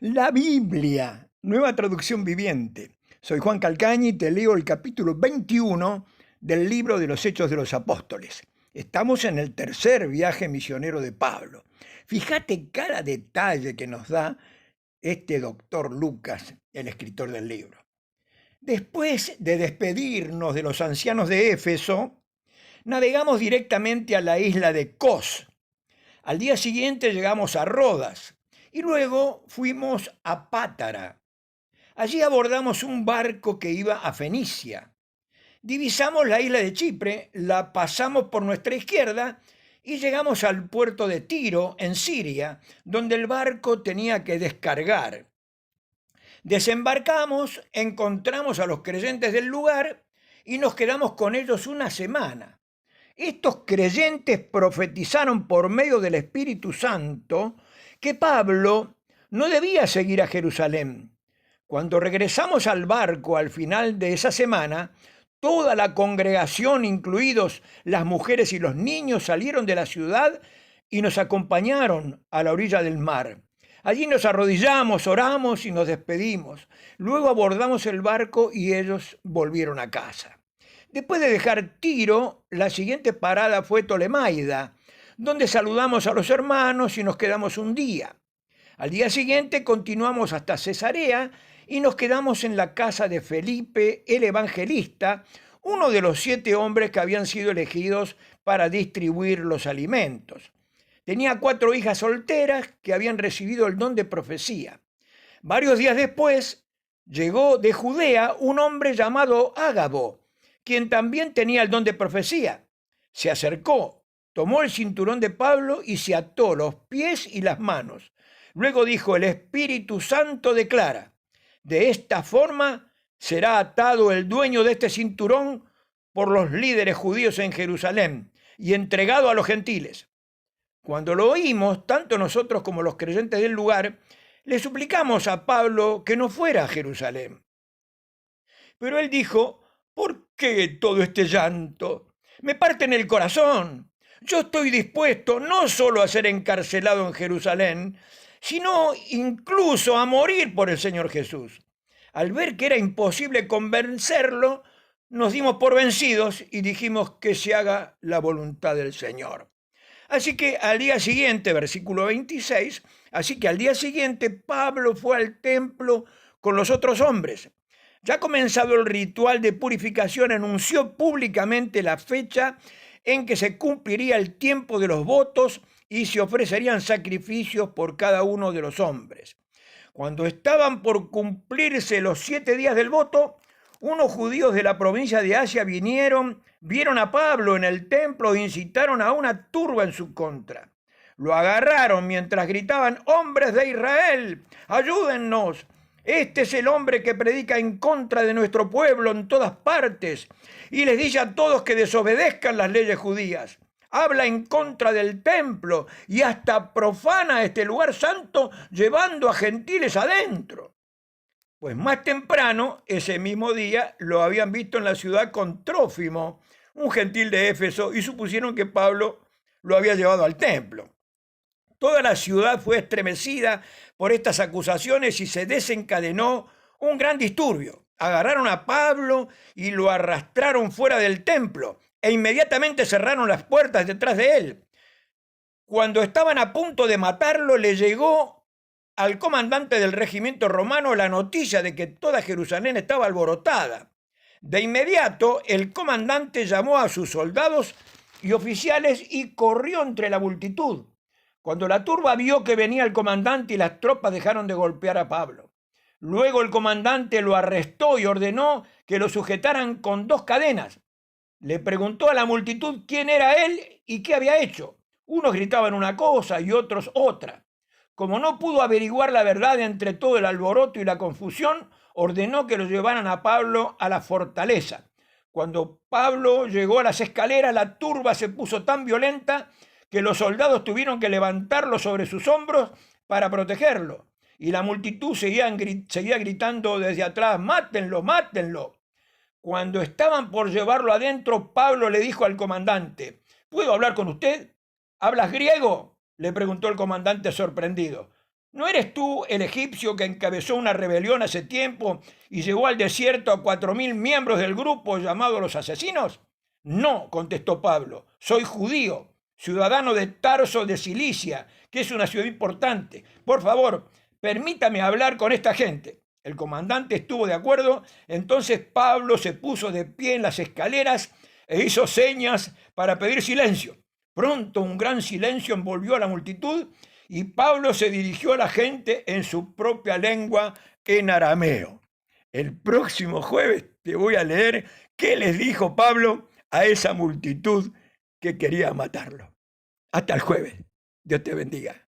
La Biblia, nueva traducción viviente. Soy Juan Calcañi y te leo el capítulo 21 del libro de los Hechos de los Apóstoles. Estamos en el tercer viaje misionero de Pablo. Fíjate cada detalle que nos da este doctor Lucas, el escritor del libro. Después de despedirnos de los ancianos de Éfeso, navegamos directamente a la isla de Cos. Al día siguiente llegamos a Rodas y luego fuimos a Pátara. Allí abordamos un barco que iba a Fenicia. Divisamos la isla de Chipre, la pasamos por nuestra izquierda y llegamos al puerto de Tiro, en Siria, donde el barco tenía que descargar. Desembarcamos, encontramos a los creyentes del lugar y nos quedamos con ellos una semana. Estos creyentes profetizaron por medio del Espíritu Santo que Pablo no debía seguir a Jerusalén. Cuando regresamos al barco al final de esa semana, toda la congregación, incluidos las mujeres y los niños, salieron de la ciudad y nos acompañaron a la orilla del mar. Allí nos arrodillamos, oramos y nos despedimos. Luego abordamos el barco y ellos volvieron a casa. Después de dejar Tiro, la siguiente parada fue Tolemaida, donde saludamos a los hermanos y nos quedamos un día. Al día siguiente continuamos hasta Cesarea y nos quedamos en la casa de Felipe, el evangelista, uno de los 7 hombres que habían sido elegidos para distribuir los alimentos. Tenía 4 hijas solteras que habían recibido el don de profecía. Varios días después llegó de Judea un hombre llamado Ágabo, quien también tenía el don de profecía. Se acercó, tomó el cinturón de Pablo y se ató los pies y las manos. Luego dijo: el Espíritu Santo declara, de esta forma será atado el dueño de este cinturón por los líderes judíos en Jerusalén y entregado a los gentiles. Cuando lo oímos, tanto nosotros como los creyentes del lugar, le suplicamos a Pablo que no fuera a Jerusalén. Pero él dijo: ¿por qué todo este llanto? Me parte en el corazón. Yo estoy dispuesto no solo a ser encarcelado en Jerusalén, sino incluso a morir por el Señor Jesús. Al ver que era imposible convencerlo, nos dimos por vencidos y dijimos que se haga la voluntad del Señor. Así que al día siguiente, versículo 26, así que al día siguiente Pablo fue al templo con los otros hombres. Ya comenzado el ritual de purificación, anunció públicamente la fecha en que se cumpliría el tiempo de los votos y se ofrecerían sacrificios por cada uno de los hombres. Cuando estaban por cumplirse los 7 días del voto, unos judíos de la provincia de Asia vieron a Pablo en el templo e incitaron a una turba en su contra. Lo agarraron mientras gritaban: hombres de Israel, ayúdennos. Este es el hombre que predica en contra de nuestro pueblo en todas partes y les dice a todos que desobedezcan las leyes judías. Habla en contra del templo y hasta profana este lugar santo, llevando a gentiles adentro. Pues más temprano, ese mismo día, lo habían visto en la ciudad con Trófimo, un gentil de Éfeso, y supusieron que Pablo lo había llevado al templo. Toda la ciudad fue estremecida por estas acusaciones y se desencadenó un gran disturbio. Agarraron a Pablo y lo arrastraron fuera del templo e inmediatamente cerraron las puertas detrás de él. Cuando estaban a punto de matarlo, le llegó al comandante del regimiento romano la noticia de que toda Jerusalén estaba alborotada. De inmediato, el comandante llamó a sus soldados y oficiales y corrió entre la multitud. Cuando la turba vio que venía el comandante y las tropas dejaron de golpear a Pablo. Luego el comandante lo arrestó y ordenó que lo sujetaran con 2 cadenas. Le preguntó a la multitud quién era él y qué había hecho. Unos gritaban una cosa y otros otra. Como no pudo averiguar la verdad entre todo el alboroto y la confusión, ordenó que lo llevaran a Pablo a la fortaleza. Cuando Pablo llegó a las escaleras, la turba se puso tan violenta que los soldados tuvieron que levantarlo sobre sus hombros para protegerlo. Y la multitud seguía gritando desde atrás: ¡mátenlo, mátenlo! Cuando estaban por llevarlo adentro, Pablo le dijo al comandante: ¿puedo hablar con usted? ¿Hablas griego?, le preguntó el comandante sorprendido. ¿No eres tú el egipcio que encabezó una rebelión hace tiempo y llevó al desierto a 4.000 miembros del grupo llamado los asesinos? No, contestó Pablo, soy judío, ciudadano de Tarso de Cilicia, que es una ciudad importante. Por favor, permítame hablar con esta gente. El comandante estuvo de acuerdo, entonces Pablo se puso de pie en las escaleras e hizo señas para pedir silencio. Pronto un gran silencio envolvió a la multitud y Pablo se dirigió a la gente en su propia lengua, en arameo. El próximo jueves te voy a leer qué les dijo Pablo a esa multitud que quería matarlo. Hasta el jueves. Dios te bendiga.